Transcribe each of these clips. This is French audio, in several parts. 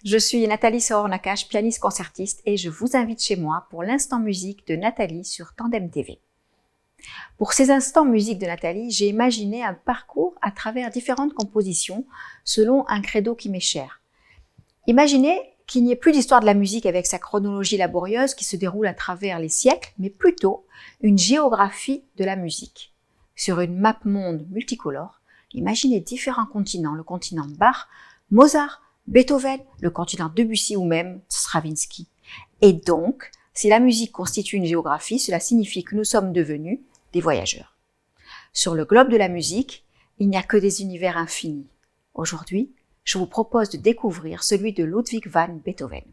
Je suis Nathalie Sahor-Nakache, pianiste concertiste et je vous invite chez moi pour l'instant musique de Nathalie sur Tandem TV. Pour ces instants musique de Nathalie, j'ai imaginé un parcours à travers différentes compositions selon un credo qui m'est cher. Imaginez qu'il n'y ait plus d'histoire de la musique avec sa chronologie laborieuse qui se déroule à travers les siècles, mais plutôt une géographie de la musique. Sur une map monde multicolore, imaginez différents continents, le continent Bach, Mozart, Beethoven, le continent Debussy ou même Stravinsky. Et donc, si la musique constitue une géographie, cela signifie que nous sommes devenus des voyageurs. Sur le globe de la musique, il n'y a que des univers infinis. Aujourd'hui, je vous propose de découvrir celui de Ludwig van Beethoven.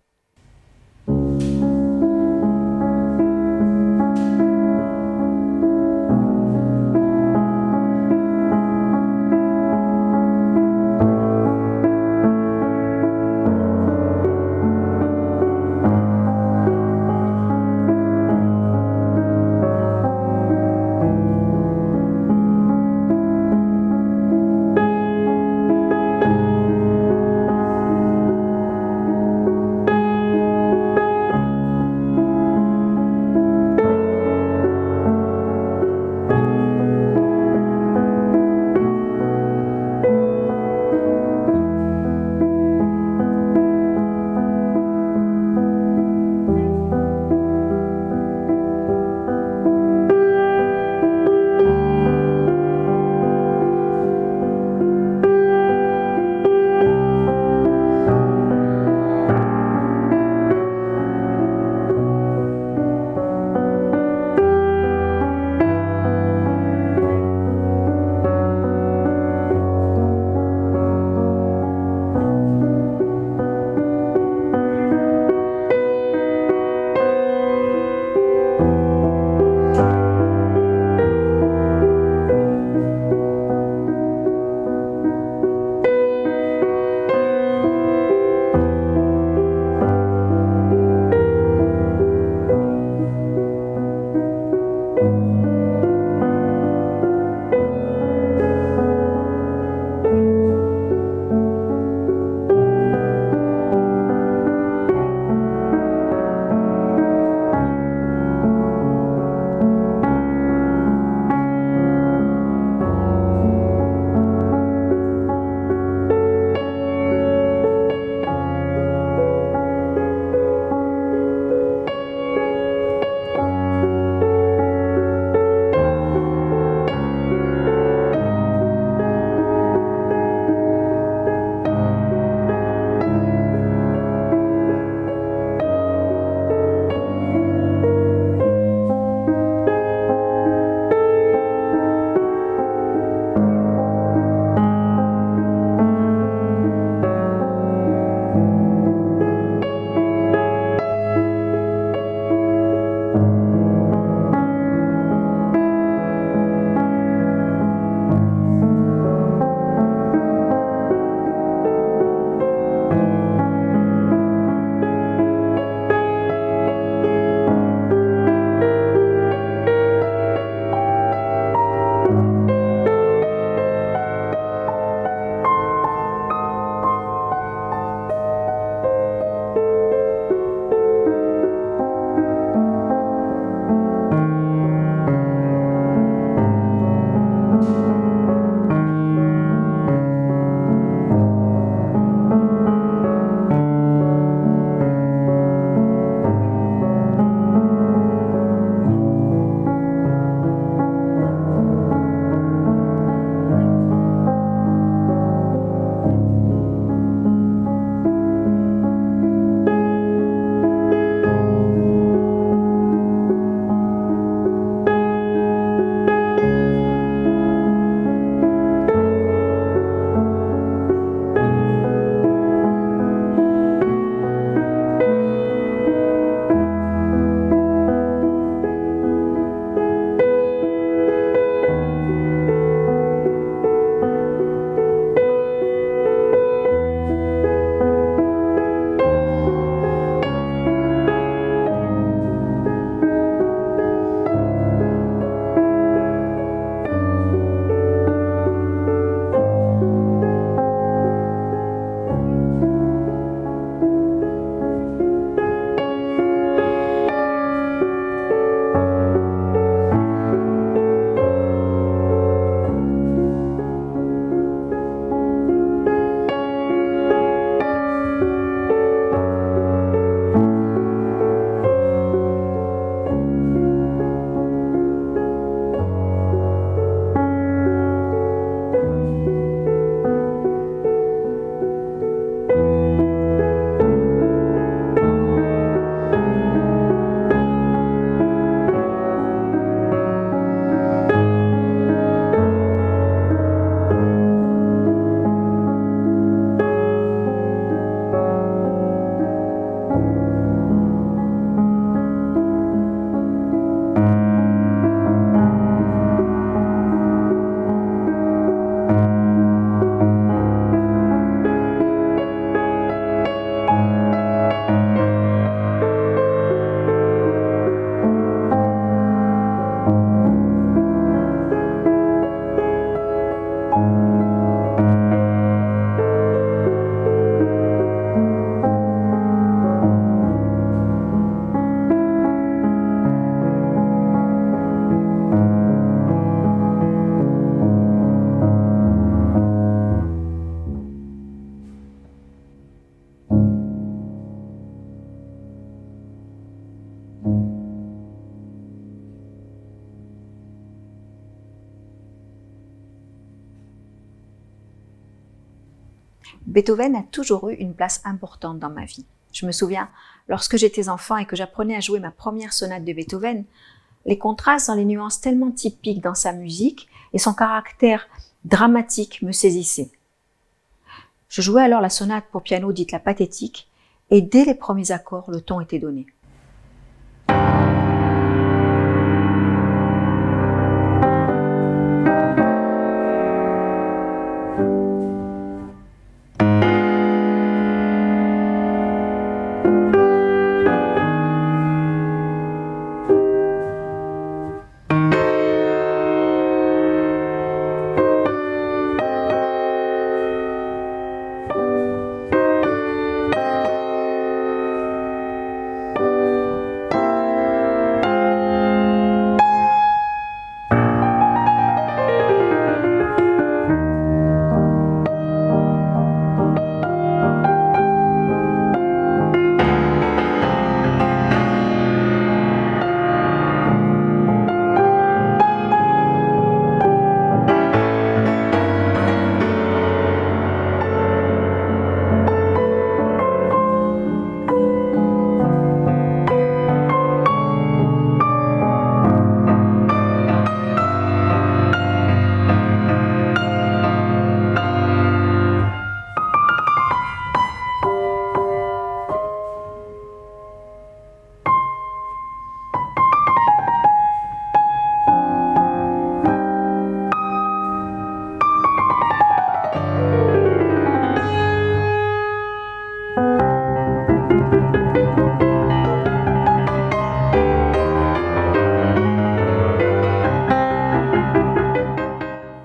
Beethoven a toujours eu une place importante dans ma vie. Je me souviens, lorsque j'étais enfant et que j'apprenais à jouer ma première sonate de Beethoven, les contrastes dans les nuances tellement typiques dans sa musique et son caractère dramatique me saisissaient. Je jouais alors la sonate pour piano dite la pathétique, et dès les premiers accords, le ton était donné.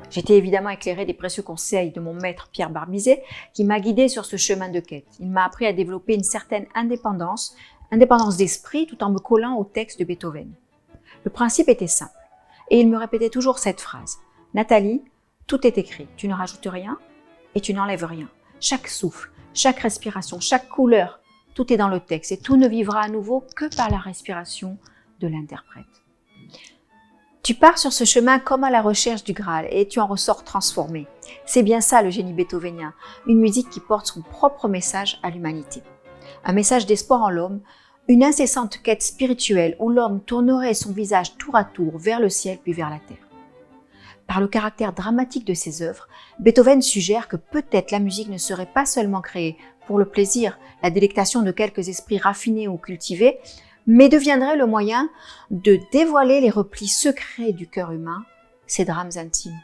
J'étais évidemment éclairée des précieux conseils de mon maître Pierre Barbizet, qui m'a guidée sur ce chemin de quête. Il m'a appris à développer une certaine indépendance d'esprit tout en me collant au texte de Beethoven. Le principe était simple, et il me répétait toujours cette phrase. « Nathalie, tout est écrit, tu ne rajoutes rien et tu n'enlèves rien. Chaque souffle, chaque respiration, chaque couleur, tout est dans le texte et tout ne vivra à nouveau que par la respiration de l'interprète. » Tu pars sur ce chemin comme à la recherche du Graal et tu en ressors transformé. C'est bien ça le génie beethovénien, une musique qui porte son propre message à l'humanité. Un message d'espoir en l'homme, une incessante quête spirituelle où l'homme tournerait son visage tour à tour vers le ciel puis vers la terre. Par le caractère dramatique de ses œuvres, Beethoven suggère que peut-être la musique ne serait pas seulement créée pour le plaisir, la délectation de quelques esprits raffinés ou cultivés, mais deviendrait le moyen de dévoiler les replis secrets du cœur humain, ses drames intimes.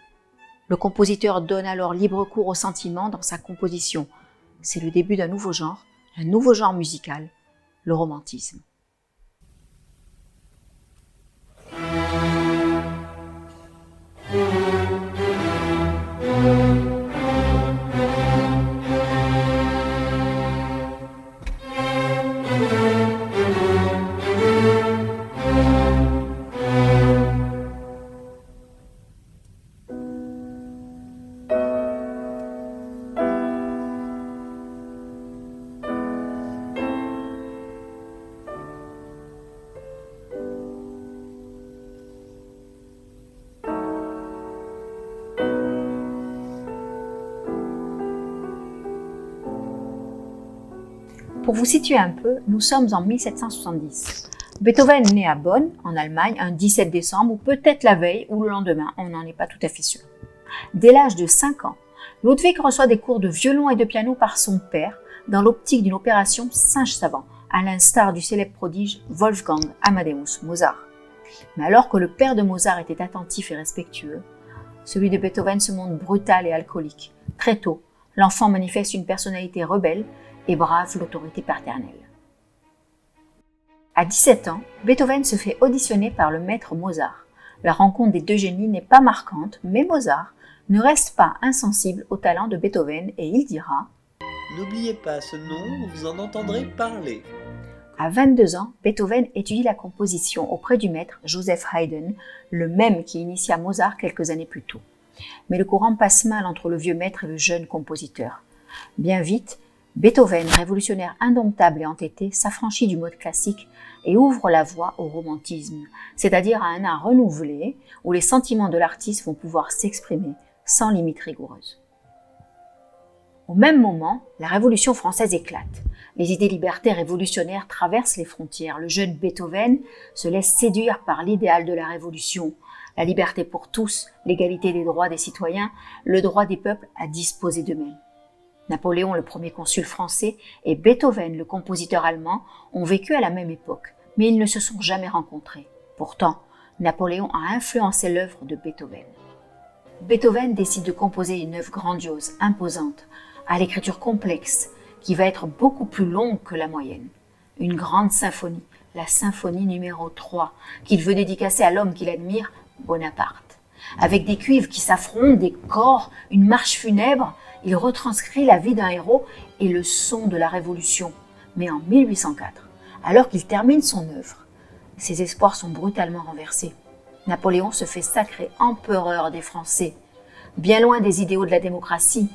Le compositeur donne alors libre cours aux sentiments dans sa composition. C'est le début d'un nouveau genre musical, le romantisme. Pour vous situer un peu, nous sommes en 1770. Beethoven naît à Bonn, en Allemagne, un 17 décembre, ou peut-être la veille ou le lendemain, on n'en est pas tout à fait sûr. Dès l'âge de 5 ans, Ludwig reçoit des cours de violon et de piano par son père, dans l'optique d'une opération singe savant, à l'instar du célèbre prodige Wolfgang Amadeus Mozart. Mais alors que le père de Mozart était attentif et respectueux, celui de Beethoven se montre brutal et alcoolique. Très tôt, l'enfant manifeste une personnalité rebelle et brave l'autorité paternelle. À 17 ans, Beethoven se fait auditionner par le maître Mozart. La rencontre des deux génies n'est pas marquante, mais Mozart ne reste pas insensible au talent de Beethoven et il dira « N'oubliez pas ce nom, vous en entendrez parler. » À 22 ans, Beethoven étudie la composition auprès du maître Joseph Haydn, le même qui initia Mozart quelques années plus tôt. Mais le courant passe mal entre le vieux maître et le jeune compositeur. Bien vite, Beethoven, révolutionnaire indomptable et entêté, s'affranchit du mode classique et ouvre la voie au romantisme, c'est-à-dire à un art renouvelé où les sentiments de l'artiste vont pouvoir s'exprimer sans limite rigoureuse. Au même moment, la Révolution française éclate. Les idées libertaires révolutionnaires traversent les frontières. Le jeune Beethoven se laisse séduire par l'idéal de la Révolution. La liberté pour tous, l'égalité des droits des citoyens, le droit des peuples à disposer d'eux-mêmes. Napoléon, le premier consul français, et Beethoven, le compositeur allemand, ont vécu à la même époque, mais ils ne se sont jamais rencontrés. Pourtant, Napoléon a influencé l'œuvre de Beethoven. Beethoven décide de composer une œuvre grandiose, imposante, à l'écriture complexe, qui va être beaucoup plus longue que la moyenne. Une grande symphonie, la symphonie numéro 3, qu'il veut dédicacer à l'homme qu'il admire, Bonaparte. Avec des cuivres qui s'affrontent, des corps, une marche funèbre, il retranscrit la vie d'un héros et le son de la Révolution. Mais en 1804, alors qu'il termine son œuvre, ses espoirs sont brutalement renversés. Napoléon se fait sacrer empereur des Français. Bien loin des idéaux de la démocratie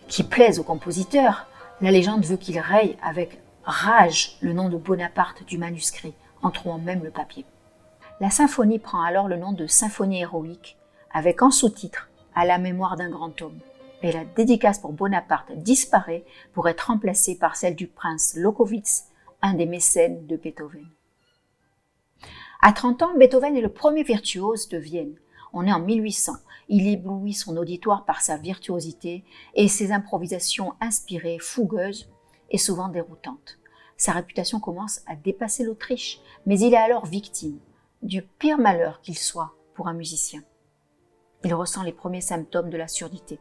qui plaisent aux compositeurs, la légende veut qu'il raye avec rage le nom de Bonaparte du manuscrit, en trouant même le papier. La symphonie prend alors le nom de symphonie héroïque, avec en sous-titre « À la mémoire d'un grand homme ». Et la dédicace pour Bonaparte disparaît pour être remplacée par celle du prince Lobkowitz, un des mécènes de Beethoven. À 30 ans, Beethoven est le premier virtuose de Vienne. On est en 1800. Il éblouit son auditoire par sa virtuosité et ses improvisations inspirées, fougueuses et souvent déroutantes. Sa réputation commence à dépasser l'Autriche, mais il est alors victime du pire malheur qu'il soit pour un musicien. Il ressent les premiers symptômes de la surdité.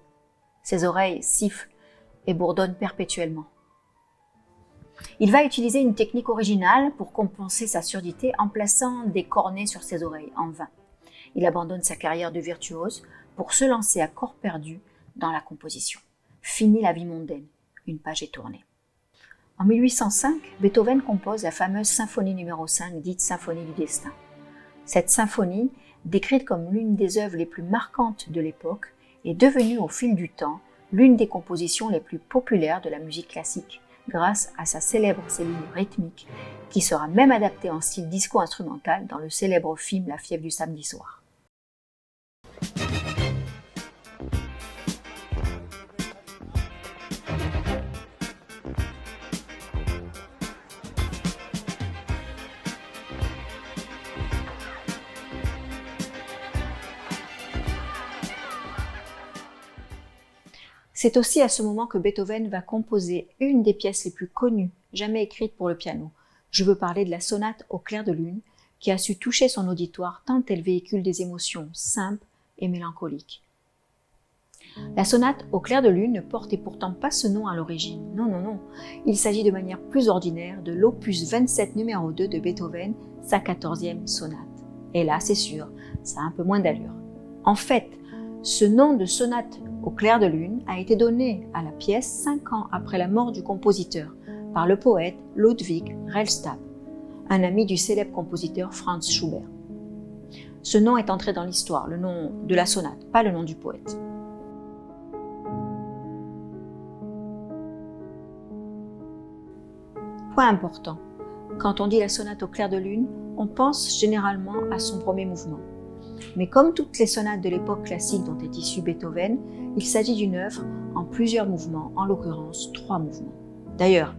Ses oreilles sifflent et bourdonnent perpétuellement. Il va utiliser une technique originale pour compenser sa surdité en plaçant des cornets sur ses oreilles, en vain. Il abandonne sa carrière de virtuose pour se lancer à corps perdu dans la composition. Fini la vie mondaine, une page est tournée. En 1805, Beethoven compose la fameuse symphonie numéro 5, dite Symphonie du destin. Cette symphonie, décrite comme l'une des œuvres les plus marquantes de l'époque, est devenue au fil du temps l'une des compositions les plus populaires de la musique classique, grâce à sa célèbre cellule rythmique, qui sera même adaptée en style disco-instrumental dans le célèbre film La fièvre du samedi soir. C'est aussi à ce moment que Beethoven va composer une des pièces les plus connues jamais écrites pour le piano. Je veux parler de la sonate au clair de lune, qui a su toucher son auditoire tant elle véhicule des émotions simples et mélancoliques. La sonate au clair de lune ne portait pourtant pas ce nom à l'origine. Non. Il s'agit de manière plus ordinaire de l'opus 27 numéro 2 de Beethoven, sa 14e sonate. Et là, c'est sûr, ça a un peu moins d'allure. En fait, ce nom de sonate au clair de lune a été donné à la pièce 5 ans après la mort du compositeur par le poète Ludwig Rellstab, un ami du célèbre compositeur Franz Schubert. Ce nom est entré dans l'histoire, le nom de la sonate, pas le nom du poète. Point important, quand on dit la sonate au clair de lune, on pense généralement à son premier mouvement. Mais comme toutes les sonates de l'époque classique dont est issu Beethoven, il s'agit d'une œuvre en plusieurs mouvements, en l'occurrence 3 mouvements. D'ailleurs,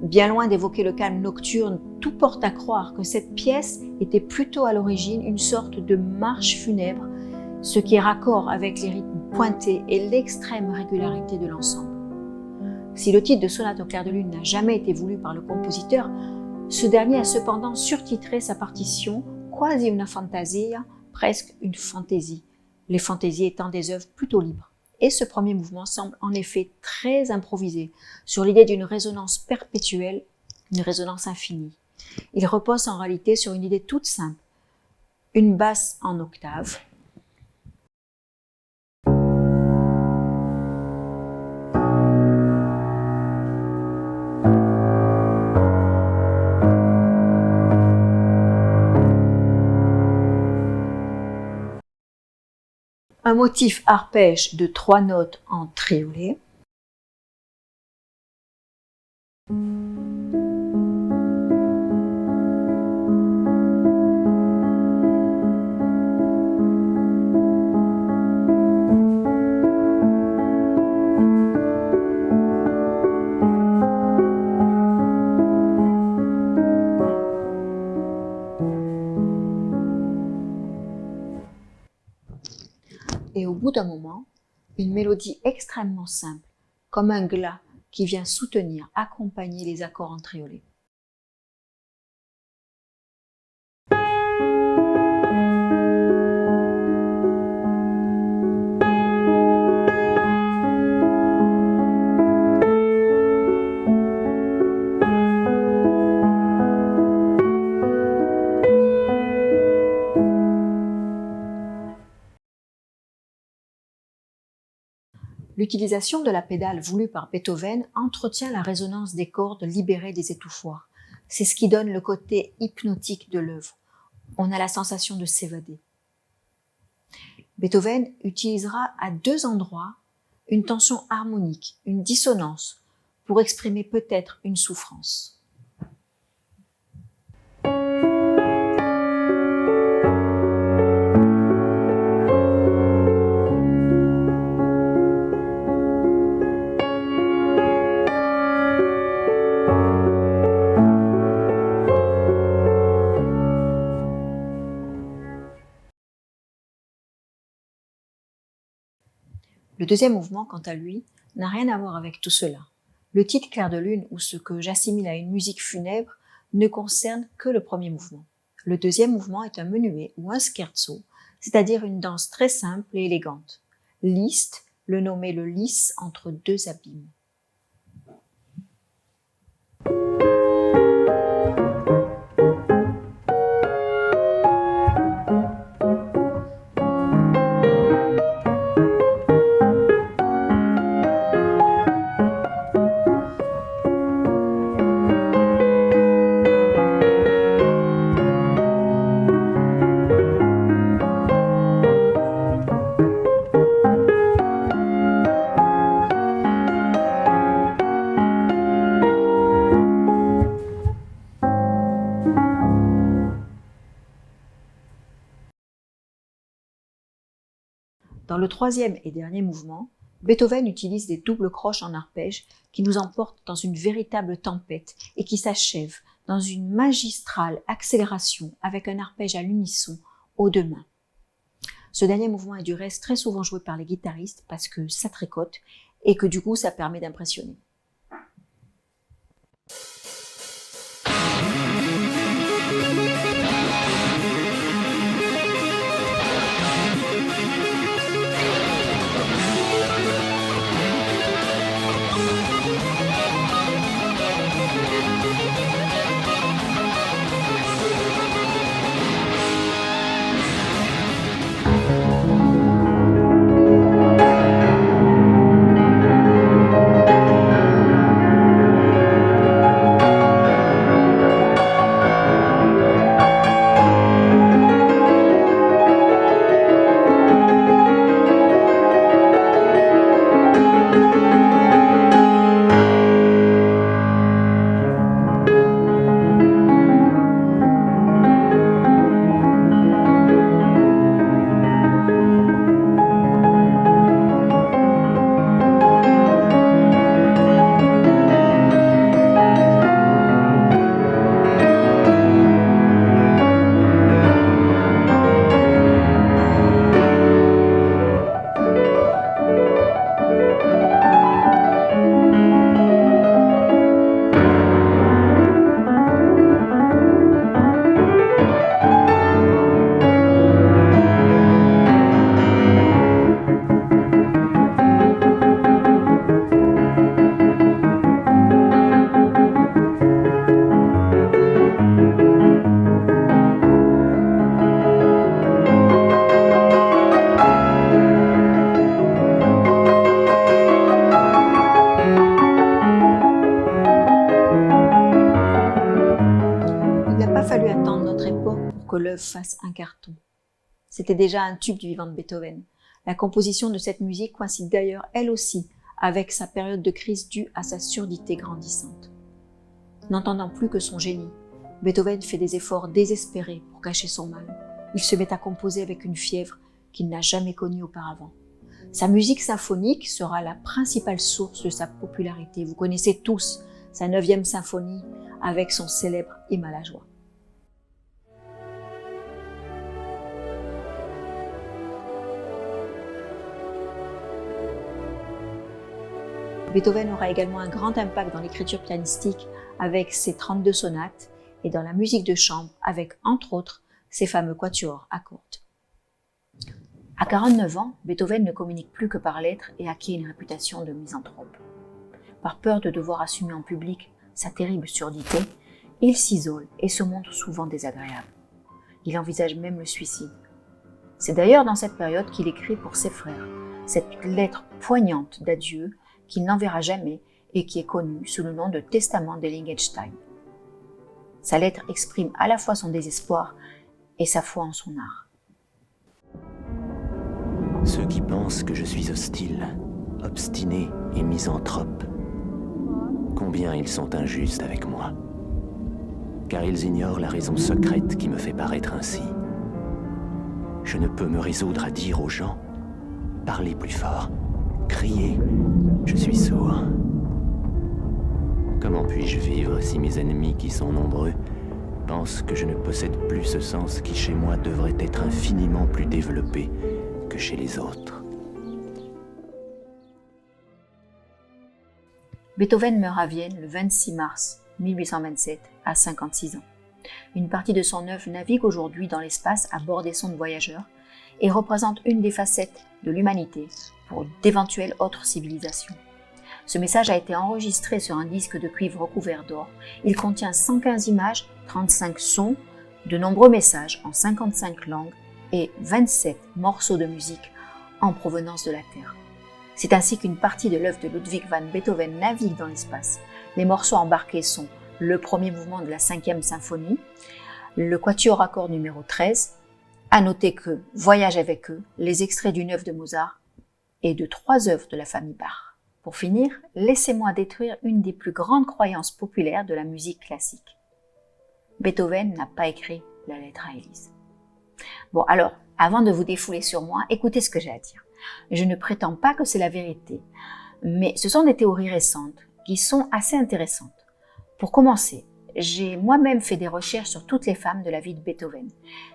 bien loin d'évoquer le calme nocturne, tout porte à croire que cette pièce était plutôt à l'origine une sorte de marche funèbre, ce qui est raccord avec les rythmes pointés et l'extrême régularité de l'ensemble. Si le titre de sonate au clair de lune n'a jamais été voulu par le compositeur, ce dernier a cependant surtitré sa partition Quasi una fantasia, presque une fantaisie, les fantaisies étant des œuvres plutôt libres. Et ce premier mouvement semble en effet très improvisé, sur l'idée d'une résonance perpétuelle, une résonance infinie. Il repose en réalité sur une idée toute simple, une basse en octave, un motif arpège de 3 notes en triolet, et au bout d'un moment, une mélodie extrêmement simple, comme un glas qui vient soutenir, accompagner les accords entriolés. L'utilisation de la pédale voulue par Beethoven entretient la résonance des cordes libérées des étouffoirs. C'est ce qui donne le côté hypnotique de l'œuvre. On a la sensation de s'évader. Beethoven utilisera à 2 endroits une tension harmonique, une dissonance, pour exprimer peut-être une souffrance. Le deuxième mouvement, quant à lui, n'a rien à voir avec tout cela. Le titre Clair de lune, ou ce que j'assimile à une musique funèbre, ne concerne que le premier mouvement. Le deuxième mouvement est un menuet ou un scherzo, c'est-à-dire une danse très simple et élégante. Liszt le nommait le lys entre 2 abîmes. Dans le troisième et dernier mouvement, Beethoven utilise des doubles croches en arpège qui nous emportent dans une véritable tempête et qui s'achèvent dans une magistrale accélération avec un arpège à l'unisson aux 2 mains. Ce dernier mouvement est du reste très souvent joué par les guitaristes parce que ça tricote et que du coup ça permet d'impressionner. que l'œuvre fasse un carton. C'était déjà un tube du vivant de Beethoven. La composition de cette musique coïncide d'ailleurs, elle aussi, avec sa période de crise due à sa surdité grandissante. N'entendant plus que son génie, Beethoven fait des efforts désespérés pour cacher son mal. Il se met à composer avec une fièvre qu'il n'a jamais connue auparavant. Sa musique symphonique sera la principale source de sa popularité. Vous connaissez tous sa 9e symphonie avec son célèbre hymne à la joie. Beethoven aura également un grand impact dans l'écriture pianistique avec ses 32 sonates et dans la musique de chambre avec, entre autres, ses fameux quatuors à cordes. À 49 ans, Beethoven ne communique plus que par lettres et acquiert une réputation de misanthrope. Par peur de devoir assumer en public sa terrible surdité, il s'isole et se montre souvent désagréable. Il envisage même le suicide. C'est d'ailleurs dans cette période qu'il écrit pour ses frères cette lettre poignante d'adieu qu'il n'enverra jamais et qui est connue sous le nom de Testament d'Heiligenstein. Sa lettre exprime à la fois son désespoir et sa foi en son art. Ceux qui pensent que je suis hostile, obstiné et misanthrope, combien ils sont injustes avec moi, car ils ignorent la raison secrète qui me fait paraître ainsi. Je ne peux me résoudre à dire aux gens, parlez plus fort, criez, je suis sourd. Comment puis-je vivre si mes ennemis qui sont nombreux pensent que je ne possède plus ce sens qui chez moi devrait être infiniment plus développé que chez les autres. Beethoven meurt à Vienne le 26 mars 1827 à 56 ans. Une partie de son œuvre navigue aujourd'hui dans l'espace à bord des sondes voyageurs et représente une des facettes de l'humanité pour d'éventuelles autres civilisations. Ce message a été enregistré sur un disque de cuivre recouvert d'or. Il contient 115 images, 35 sons, de nombreux messages en 55 langues et 27 morceaux de musique en provenance de la Terre. C'est ainsi qu'une partie de l'œuvre de Ludwig van Beethoven navigue dans l'espace. Les morceaux embarqués sont le premier mouvement de la 5e symphonie, le quatuor à cordes numéro 13, à noter que Voyage avec eux, les extraits d'une œuvre de Mozart et de 3 œuvres de la famille Bach. Pour finir, laissez-moi détruire une des plus grandes croyances populaires de la musique classique. Beethoven n'a pas écrit la lettre à Élise. Bon, alors, avant de vous défouler sur moi, écoutez ce que j'ai à dire. Je ne prétends pas que c'est la vérité, mais ce sont des théories récentes qui sont assez intéressantes. Pour commencer, j'ai moi-même fait des recherches sur toutes les femmes de la vie de Beethoven.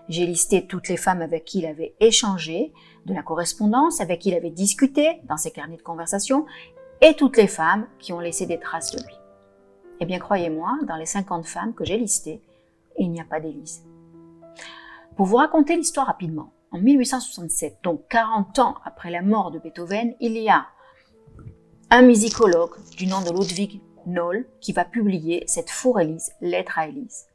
J'ai listé toutes les femmes avec qui il avait échangé, de la correspondance, avec qui il avait discuté dans ses carnets de conversation, et toutes les femmes qui ont laissé des traces de lui. Eh bien, croyez-moi, dans les 50 femmes que j'ai listées, il n'y a pas d'Élise. Pour vous raconter l'histoire rapidement, en 1867, donc 40 ans après la mort de Beethoven, il y a un musicologue du nom de Ludwig Noll qui va publier cette Für-Elise, lettre à Élise.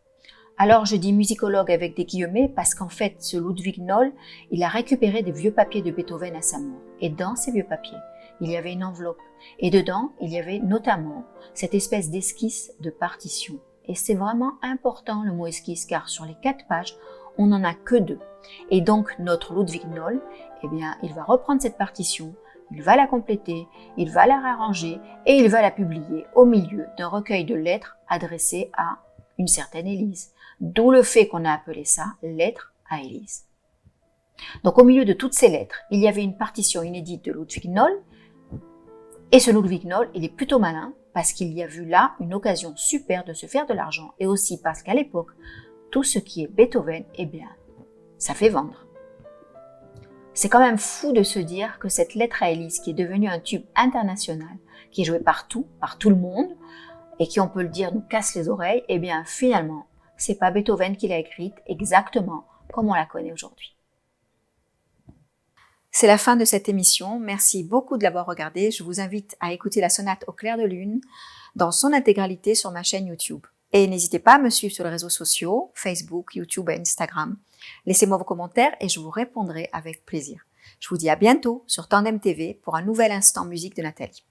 Alors je dis musicologue avec des guillemets parce qu'en fait ce Ludwig Noll, il a récupéré des vieux papiers de Beethoven à sa mort. Et dans ces vieux papiers, il y avait une enveloppe. Et dedans, il y avait notamment cette espèce d'esquisse de partition. Et c'est vraiment important le mot esquisse car sur les 4 pages, on n'en a que 2. Et donc notre Ludwig Noll, eh bien, il va reprendre cette partition, il va la compléter, il va la réarranger et il va la publier au milieu d'un recueil de lettres adressées à une certaine Élise. D'où le fait qu'on a appelé ça lettre à Élise. Donc au milieu de toutes ces lettres, il y avait une partition inédite de Ludwig Noll. Et ce Ludwig Noll, il est plutôt malin parce qu'il y a vu là une occasion super de se faire de l'argent et aussi parce qu'à l'époque, tout ce qui est Beethoven, eh bien, ça fait vendre. C'est quand même fou de se dire que cette lettre à Élise, qui est devenue un tube international, qui est joué partout, par tout le monde, et qui, on peut le dire, nous casse les oreilles, eh bien, finalement, c'est pas Beethoven qui l'a écrite exactement comme on la connaît aujourd'hui. C'est la fin de cette émission. Merci beaucoup de l'avoir regardée. Je vous invite à écouter la sonate au clair de lune dans son intégralité sur ma chaîne YouTube. Et n'hésitez pas à me suivre sur les réseaux sociaux, Facebook, YouTube et Instagram. Laissez-moi vos commentaires et je vous répondrai avec plaisir. Je vous dis à bientôt sur Tandem TV pour un nouvel instant musique de Nathalie.